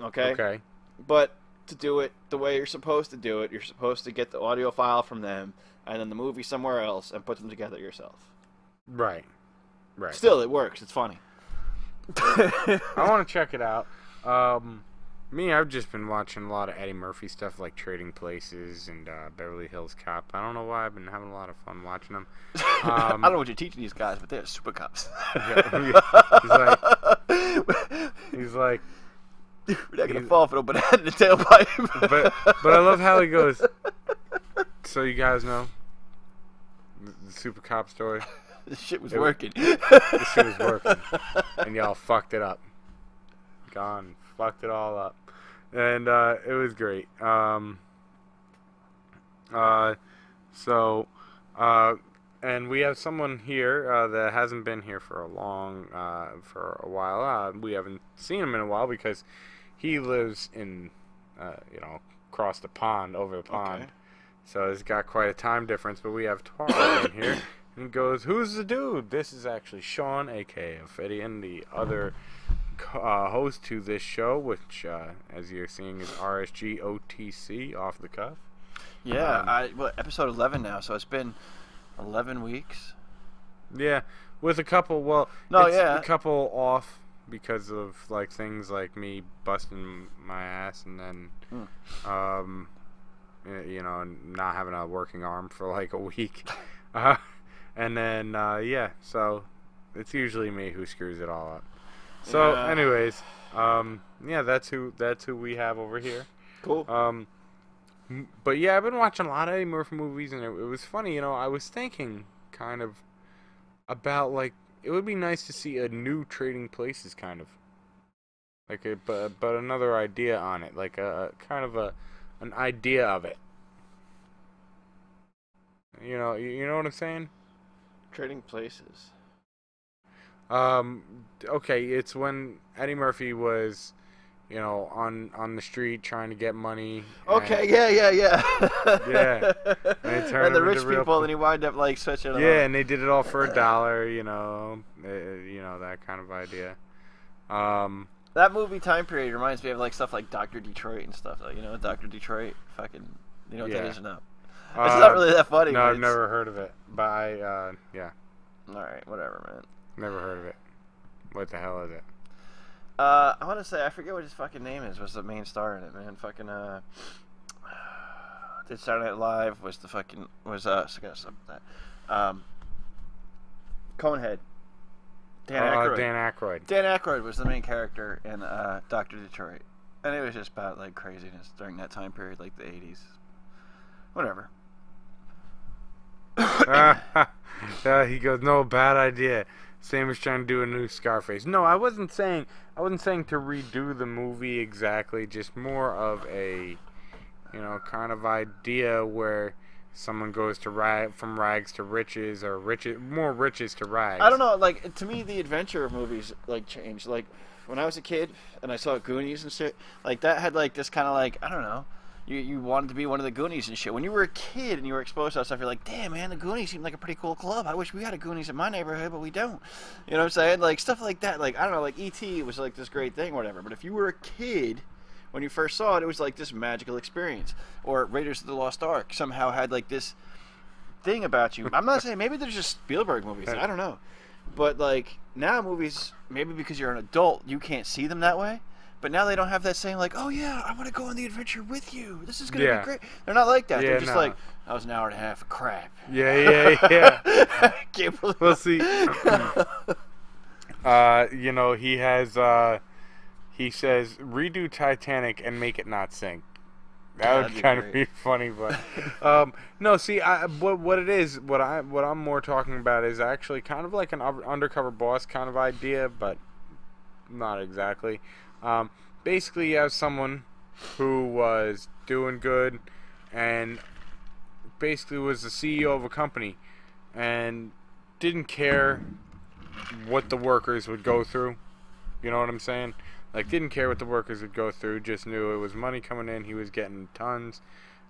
Okay. Okay. But to do it the way you're supposed to do it, you're supposed to get the audio file from them and then the movie somewhere else and put them together yourself. Right. Right. Still, it works. It's funny. I want to check it out. I've just been watching a lot of Eddie Murphy stuff like Trading Places and Beverly Hills Cop. I don't know why I've been having a lot of fun watching them. I don't know what you're teaching these guys, but they're super cops. He's like, we're not gonna fall for a banana in the tailpipe. but I love how he goes. So you guys know the super cop story. This shit was working. This shit was working, and y'all fucked it up. Fucked it all up, and it was great. And we have someone here that hasn't been here for a while. We haven't seen him in a while because he lives in, across the pond, over the pond. Okay. So it's got quite a time difference. But we have Taro in here, and he goes, "Who's the dude?" This is actually Sean, aka Ophidian, the other host to this show, which, as you're seeing, is RSG OTC, off the cuff. Yeah, episode 11 now, so it's been 11 weeks. Yeah, with a couple. A couple off because of like things like me busting my ass and then, not having a working arm for like a week, and then so it's usually me who screws it all up. So, anyways, that's who we have over here. Cool. But yeah, I've been watching a lot of Eddie Murphy movies, and it was funny. I was thinking kind of about like it would be nice to see a new Trading Places kind of like but another idea on it, like a kind of an idea of it. You know what I'm saying? Trading Places. Okay, it's when Eddie Murphy was, on the street trying to get money. Okay, yeah. Yeah. And the rich people, and he wind up like switching it. Yeah, and they did it all for $1. That kind of idea. That movie time period reminds me of like stuff like Dr. Detroit and stuff. Like, Dr. Detroit, fucking, you know what that is or no? It's not really that funny. No, I've never heard of it, but yeah. All right, whatever, man. Never heard of it. What the hell is it? I want to say, I forget what his fucking name is. Was the main star in it, man? Fucking did Saturday Night Live? Was I gotta stop that. Conehead. Dan Aykroyd. Dan Aykroyd was the main character in Dr. Detroit, and it was just about like craziness during that time period, like the '80s. Whatever. He goes, no, bad idea. Same as trying to do a new Scarface. No, I wasn't saying to redo the movie exactly, just more of a, kind of idea where someone goes to from rags to riches, or more riches to rags. I don't know, like, to me, the adventure of movies, like, changed. Like, when I was a kid and I saw Goonies and shit, like, that had, like, this kind of, like, I don't know, you wanted to be one of the Goonies and shit. When you were a kid and you were exposed to that stuff, you're like, damn, man, the Goonies seem like a pretty cool club. I wish we had a Goonies in my neighborhood, but we don't. You know what I'm saying? Like, stuff like that. Like, I don't know, like, E.T. was, like, this great thing or whatever. But if you were a kid, when you first saw it, it was, like, this magical experience. Or Raiders of the Lost Ark somehow had, like, this thing about you. I'm not saying, maybe there's just Spielberg movies. I don't know. But, like, now movies, maybe because you're an adult, you can't see them that way. But now they don't have that saying like, oh yeah, I want to go on the adventure with you. This is going to be great. They're not like that. They're just like, that was an hour and a half of crap. Yeah. I can't believe we'll see. He has, he says, redo Titanic and make it not sink. That would kind of be funny, but no. See, what it is, what I'm more talking about is actually kind of like an undercover boss kind of idea, but not exactly. Basically, you have someone who was doing good and basically was the CEO of a company and didn't care what the workers would go through. You know what I'm saying? Like, didn't care what the workers would go through, just knew it was money coming in, he was getting tons.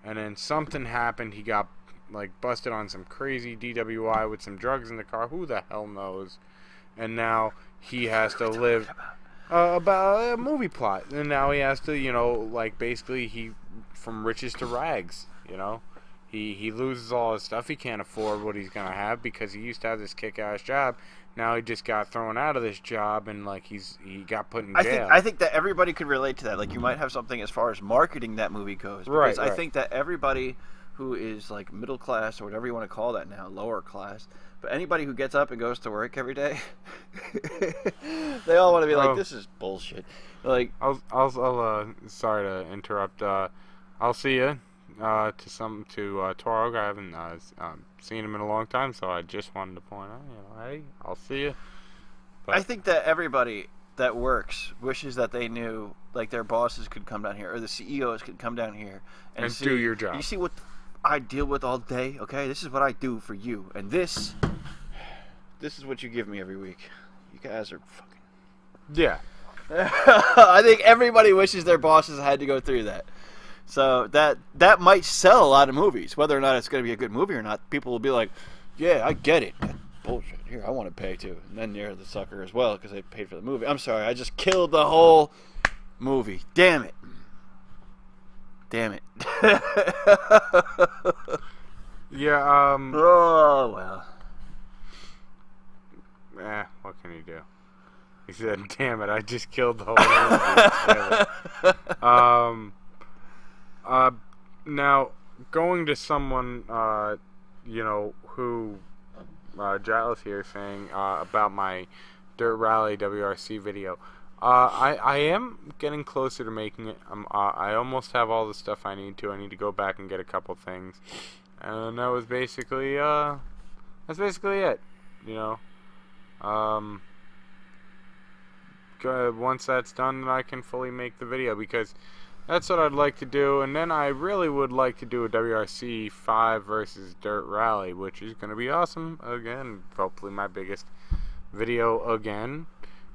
And then something happened, he got, like, busted on some crazy DWI with some drugs in the car, who the hell knows. And now he has to live about a movie plot. And now he has to, you know, like, basically from riches to rags, you know. He loses all his stuff. He can't afford what he's going to have because he used to have this kick-ass job. Now he just got thrown out of this job and, like, he got put in jail. I think that everybody could relate to that. Like, you might have something as far as marketing that movie goes. Because I think that everybody who is, like, middle class or whatever you want to call that now, lower class, but anybody who gets up and goes to work every day, they all want to be like, this is bullshit. Like, I'll sorry to interrupt. I'll see you. To Toro. I haven't seen him in a long time, so I just wanted to point out, you know, hey, I'll see you. But I think that everybody that works wishes that they knew, like, their bosses could come down here, or the CEOs could come down here and see, do your job. You see what I deal with all day, okay? This is what I do for you, and this is what you give me every week. You guys are fucking... Yeah. I think everybody wishes their bosses had to go through that. So that might sell a lot of movies. Whether or not it's going to be a good movie or not, people will be like, yeah, I get it. That's bullshit. Here, I want to pay too. And then you're the sucker as well because they paid for the movie. I'm sorry, I just killed the whole movie. Damn it. Damn it. Yeah, Oh, well. What can you do? He said, damn it, I just killed the whole movie. Now, going to someone, you know, who, Giles here saying, about my Dirt Rally WRC video, I am getting closer to making it. I almost have all the stuff I need to. I need to go back and get a couple things. And that was basically, that's basically it, you know. Once that's done, then I can fully make the video, because that's what I'd like to do. And then I really would like to do a WRC 5 versus Dirt Rally, which is going to be awesome. Again, hopefully my biggest video again.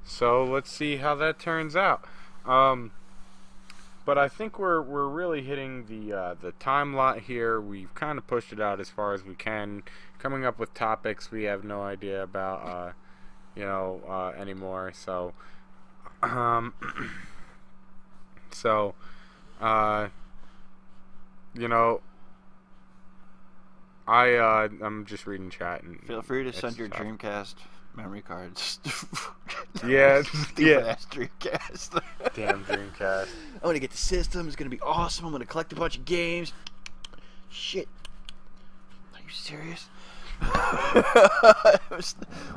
So let's see how that turns out. But I think we're really hitting the time lot here. We've kind of pushed it out as far as we can, coming up with topics we have no idea about, you know, anymore. So, you know, I'm just reading chat, and feel free to send your Dreamcast memory cards. Yeah, yeah. Dreamcast. Damn Dreamcast. I'm gonna get the system. It's gonna be awesome. I'm gonna collect a bunch of games. Shit. Are you serious?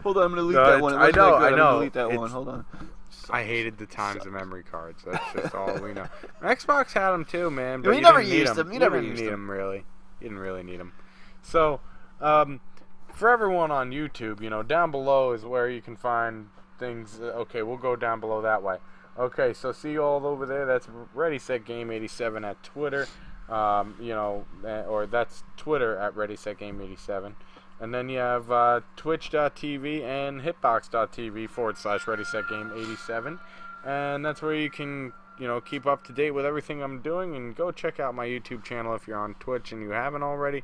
Hold on, I'm gonna delete that one. I know. I'm gonna delete that one. Hold on. I hated the times of memory cards. That's just all we know. Xbox had them too, man. But you never used them. You never didn't used need them. Really. You didn't really need them. So, for everyone on YouTube, you know, down below is where you can find things. Okay, we'll go down below that way. Okay, so see you all over there. That's Ready Set Game 87 at Twitter. You know, or that's Twitter at Ready Set Game 87. And then you have twitch.tv and hitbox.tv / Ready Set Game 87. And that's where you can, you know, keep up to date with everything I'm doing. And go check out my YouTube channel if you're on Twitch and you haven't already.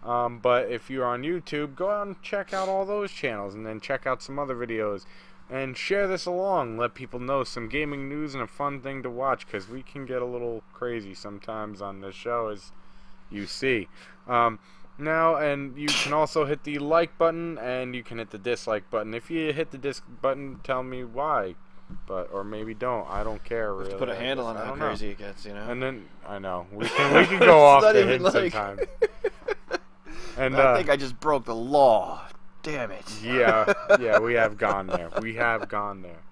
But if you're on YouTube, go out and check out all those channels. And then check out some other videos. And share this along. Let people know some gaming news and a fun thing to watch. Because we can get a little crazy sometimes on this show, as you see. Now, and you can also hit the like button, and you can hit the dislike button. If you hit the dislike button, tell me why, or maybe don't. I don't care really. Let's put a handle on how crazy it gets, you know. And then I know we can go off the hint sometimes. And I think I just broke the law. Damn it. Yeah, we have gone there. We have gone there.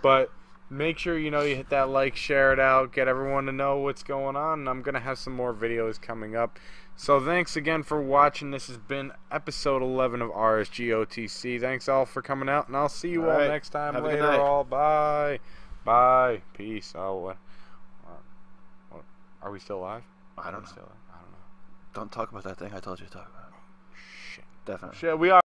But make sure you hit that like, share it out, get everyone to know what's going on. And I'm gonna have some more videos coming up. So thanks again for watching. This has been episode 11 of RSG OTC. Thanks all for coming out, and I'll see you all next time. Have later. All bye, bye, peace. Oh, what? Are we still live? I don't know. I don't know. Don't talk about that thing I told you to talk about. Shit. Definitely. Shit, we are.